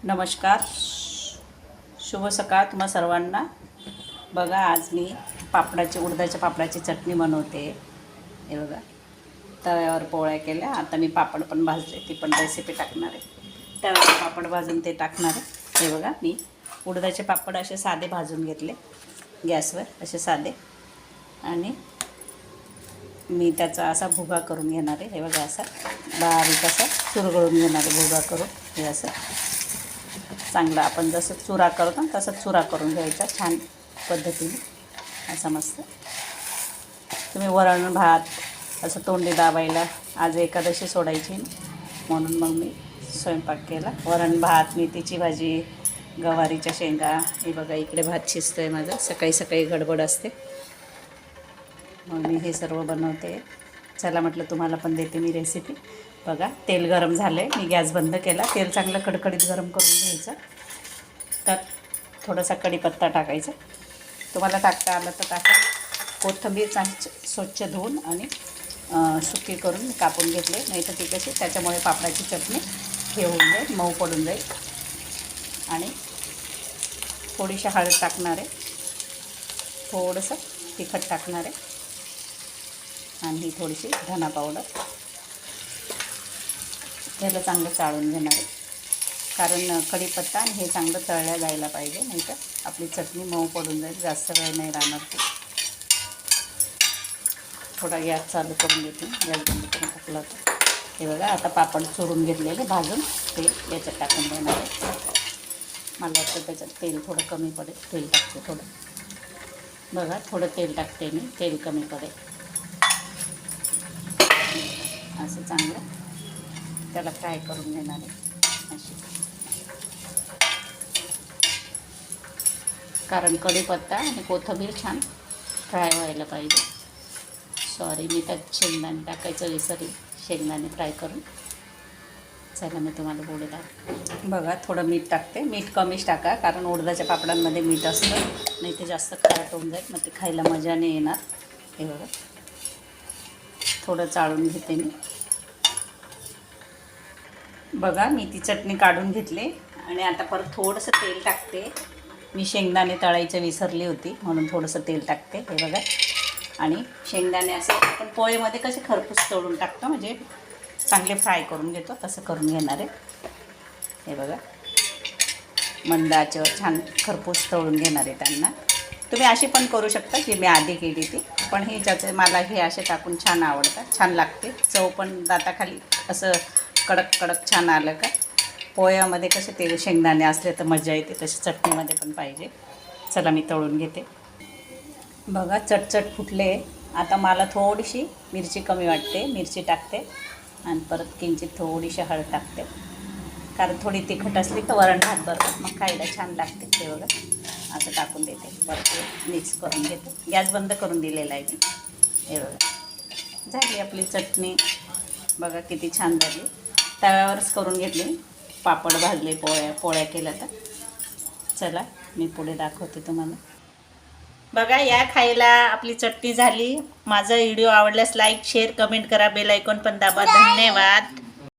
नमस्कार, शुभ सकाळ तुम्हा सर्वांना। बघा, आज मी उडदाच्या पापडाची चटणी बनवते। हे बघा, तव्यावर पोळ्या केल्या। आता मी पापड पण भाजले, ती पण रेसिपी टाकणार आहे। तव्यावर पापड भाजून ते टाकणार आहे। हे बघा, मी उडदाचे पापड असे साधे भाजून घेतले गॅसवर, असे साधे, आणि मी त्याचा असा भुगा करून घेणार आहे। हे बघा, असा बारीक असा चुरगळून घेणार आहे भुगा करून। हे असं चांगला आपण जसं चुरा करतो तसं चुरा करून घ्यायचा छान पद्धतीने, असं मस्त। तुम्ही वरण भात असं तोंडी दाबायला, आज एकादशी सोडायची म्हणून मग मी स्वयंपाक केला। वरण भात, मेथीची भाजी, गवारीच्या शेंगा। हे बघा, इकडे भात शिजतो आहे माझा। सकाळी सकाळी गडबड असते मग मी हे सर्व बनवते। चला म्हटलं तुम्हाला पण देते मी रेसिपी। बघा, तेल गरम झालं आहे, मी गॅस बंद केला। तेल चांगलं कडकडीत गरम करून घ्यायचं। त्यात थोडासा कढीपत्ता टाकायचा, तुम्हाला टाकता आलं तर टाका। कोथिंबीर स्वच्छ धुवून आणि सुकी करून कापून घेतले, नाही तर ती कशी त्याच्यामुळे पापडाची चटणी हे होऊन जाईल, मऊ पडून जाईल। आणि थोडीशी हळद टाकणार आहे, थोडंसं तिखट टाकणार आहे, आणि ही थोडीशी धना पावडर। त्याला चांगलं चाळून घेणार आहे, कारण कढीपत्ता आणि हे चांगलं तळल्या जायला पाहिजे, नाही तर आपली चटणी मऊ पडून जाईल, जास्त वेळ नाही राहणार ती। थोडा गॅस चालू करून देते, गॅस बंद करून टाकला होता। हे बघा, आता पापड चुरून घेतलेले भाजून ते याच्यात टाकून देणार आहे। मला वाटतं त्याच्यात तेल थोडं कमी पडेल, तेल टाकते थोडं। बघा, थोडं तेल टाकते मी, तेल कमी पडेल। असं चांगलं त्याला फ्राय करून घेणार आहे अशी, कारण कढीपत्ता आणि कोथिंबीर छान फ्राय व्हायला पाहिजे। सॉरी, मी त्यात शेंगदाणे टाकायचं विसरले, शेंगदाणे फ्राय करून। चला मी तुम्हाला पुढे टाकते। बघा, थोडं मीठ टाकते, मीठ कमीच टाका, कारण उडदाच्या पापडांमध्ये मीठ असतं, नाही ते जास्त खारट होऊन जाईल, मग ते खायला मजा नाही येणार। हे बघा, थोडं चाळून घेते मी। बघा, मी ती चटणी काढून घेतली आणि आता परत थोडंसं तेल टाकते। मी शेंगदाणे तळायचं विसरली होती म्हणून थोडंसं तेल टाकते। हे बघा, आणि शेंगदाणे असे आपण पोळीमध्ये कसे खरपूस तळून टाकतो, म्हणजे चांगले फ्राय करून घेतो, तसं करून घेणार आहे। हे बघा, मंद आचेवर छान खरपूस तळून घेणार आहे त्यांना। तुम्ही अशी पण करू शकता, जी मी आधी केली ती, पण हे ज्याचे मला हे असे टाकून छान आवडतात, छान लागते चव पण। दाताखाली असं कडक कडक छान आलं का, पोह्यामध्ये कसे ते शेंगदाणे असले तर मजा येते, तशी चटणीमध्ये पण पाहिजे। चला मी तळून घेते। बघा, चटचट फुटले। आता मला थोडीशी मिरची कमी वाटते, मिरची टाकते, आणि परत किंचित थोडीशी हळद टाकते, कारण थोडी तिखट असली तर वरण भात बरोबर मग खायला छान लागते। ते बघा, असं टाकून देते, परत मिक्स करून घेते। गॅस बंद करून दिलेला आहे मी। हे बघा, झाली आपली चटणी। बघा किती छान झाली, तव्यावरच करून घेतली, पापड भाजले, पोळ्या केल्या। तर चला मी पुढे दाखवते तुम्हाला। बघा, या खायला आपली चटणी झाली। माझा व्हिडिओ आवडल्यास लाईक, शेअर, कमेंट करा, बेल आयकॉन पण दाबा। धन्यवाद।